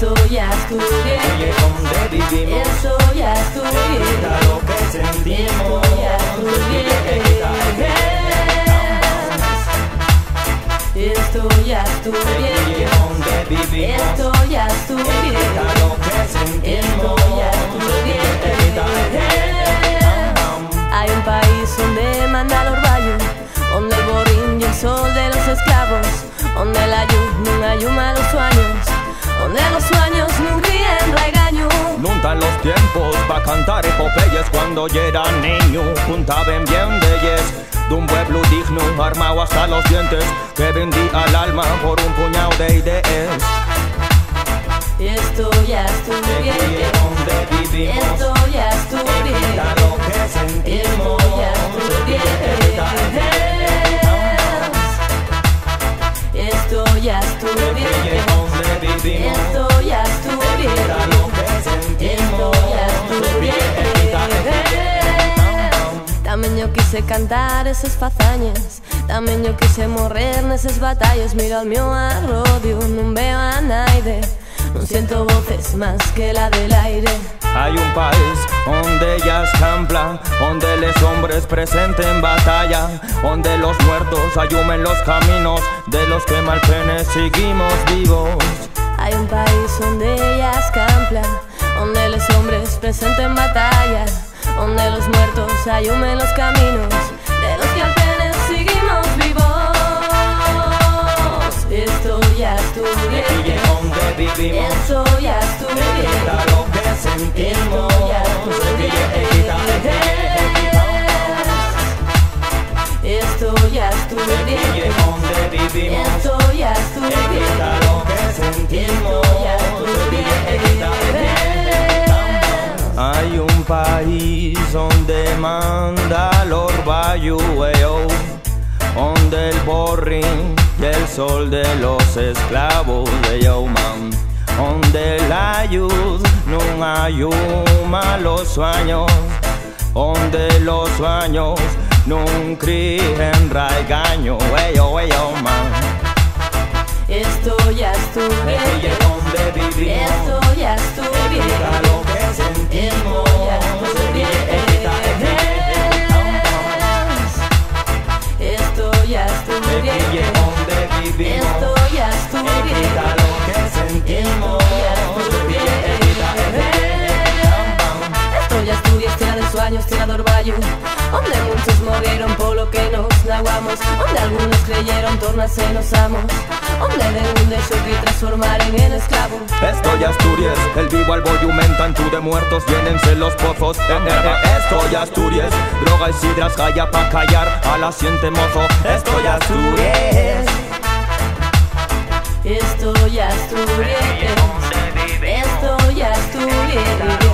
Esto ya estudié. Oye, ¿dónde vivimos? Esto ya estudié. Evita lo que sentimos. Esto ya estudié. Esto ya estudié. Oye, ¿dónde vivimos? Esto ya estudié. Evita lo que sentimos. Esto ya estudié. Hay un país donde manda el orvallo, donde el borrín y el sol de los esclavos, donde la lluvia lluma los sueños, donde los sueños no crían regaño. Nunca los tiempos pa' cantar epopeyas. Cuando yo era niño juntaban bien de ellas, de un pueblo digno, armado hasta los dientes, que vendía el alma por un puñado de ideas. Esto ya estudié. Oye, ¿dónde vivimos? Esto ya estudié. Evita lo que sentimos. Esto ya estudié. Esto ya estudié. Oye, ¿dónde vivimos? Esto ya estudié. Evita lo que sentimos. Esto ya estudié. También yo quise cantar esas fazañas, también yo quise morrer nesas batallas. Miro al mío arrodio, non veo a naide, non siento voces más que la del aire. Hay un país donde ellas camplan, donde los hombres presenten batalla, donde los muertos ayumen los caminos de los que mal penes seguimos vivos. Hay un país donde ellas camplan, donde los hombres presenten batalla, donde los muertos ayumen los caminos de los que apenas seguimos vivos. Esto ya estudié. Oye, ¿dónde vivimos? Esto ya estudié. Evita lo que sentimos. Esto ya estudié. Esto ya estudié. Oye, ¿dónde vivimos? Esto ya estudié. Evita lo que sentimos. Hay un país donde manda el orvallo, donde el borrín y el sol de los esclavos, man, donde la luz no ayuma los sueños, donde los sueños no crían regaño, man. Esto ya estudié. Oye, ¿dónde vivimos? Esto ya estudié. Evita lo que sentimos. Esto ya estudié. Esto ya estudié. Oye, ¿dónde vivimos? Esto ya estudié. Evita lo que sentimos. Esto ya estudié, tierra de sueños, tierra de orvallo, donde muchos murieron por lo que nos naguamos, donde algunos creyeron tornarse los amos, donde de un hecho que transformaren en esclavo. Esto ya Asturias, el vivo al boyumentan, tú de muertos llénense los pozos. Esto ya Asturias, droga y sidras, calla pa' callar a la siente mozo. Esto ya Asturias. Esto ya estudié. Esto ya estudié.